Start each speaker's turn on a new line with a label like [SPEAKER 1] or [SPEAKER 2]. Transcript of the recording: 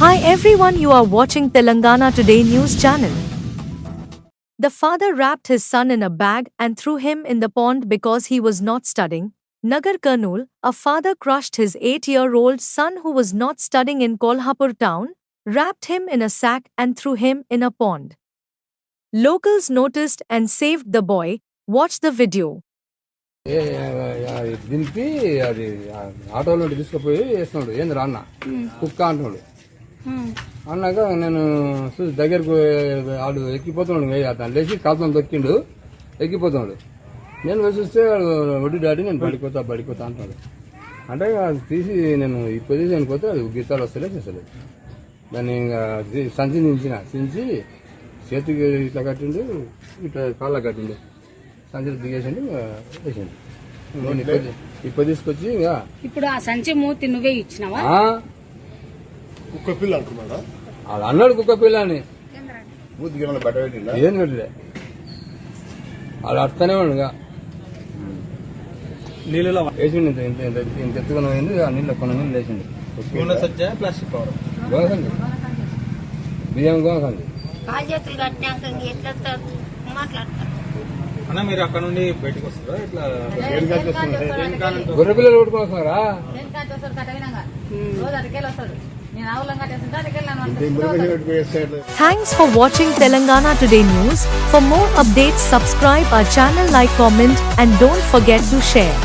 [SPEAKER 1] Hi everyone, you are watching Telangana Today News channel. The father wrapped his son in a bag and threw him in the pond because he was not studying. Nagar Kurnool, a father crushed his 8-year-old son who was not studying in Kolhapur town, wrapped him in a sack and threw him in a pond. Locals noticed and saved the boy. Watch the video.
[SPEAKER 2] దింపి అది ఆటోలో తీసుకుపోయి వేస్తున్నాడు. ఏంది రా అన్న కుక్క అంటున్నాడు. అన్నాక నేను చూసి దగ్గరకు వాడు ఎక్కిపోతున్నాడు. అతను లేచి కాలుతో దొక్కిండు, ఎక్కిపోతున్నాడు. నేను వచ్చి చూస్తే వడ్డీ డాడీ నేను బడిపోతా అంటున్నాడు. అంటే అది తీసి నేను ఈ పొజిషన్ పోతే అది గీతాలు వస్తలేదు, చేస్తలేదు. దాన్ని ఇంకా సంచి చించి చేతికి ఇట్లా కట్టిండు, ఇట్లా కాళ్ళ కట్టిండు, సంచి దిగేసిండు, వేసిండు. ఇప్పుడు తీసుకొచ్చి ఇంకా
[SPEAKER 3] ఇప్పుడు ఆ సంచి మూతి నువ్వే ఇచ్చినావా?
[SPEAKER 4] కుక్క పిల్ల అంటున్నాడా?
[SPEAKER 2] అది అన్నాడు కుక్క పిల్ల అని.
[SPEAKER 4] ఏం పెట్టలే
[SPEAKER 2] ఏం పెట్టలే, అది అర్థనే ఉండగా
[SPEAKER 4] నీళ్ళలో
[SPEAKER 2] వేసిండు. ఇంత ఎత్తుకుని పోయింది, ఆ నీళ్ళు కొన్ని నీళ్ళు వేసిండు.
[SPEAKER 4] ప్లాస్టిక్ కవర్
[SPEAKER 2] గోసండి, బియ్యం గోసండి.
[SPEAKER 5] కాలు చేతులు కట్టినాక ఎట్లా మాట్లాడతారు
[SPEAKER 4] అన్న. మీరు అక్కడ నుండి బయటకు వస్తారా? ఇట్లా
[SPEAKER 2] గొర్రె పిల్లలు కొట్టుకుని వస్తున్నారా?
[SPEAKER 1] Thanks for watching Telangana Today News. For more updates, subscribe our channel, like, comment, and don't forget to share.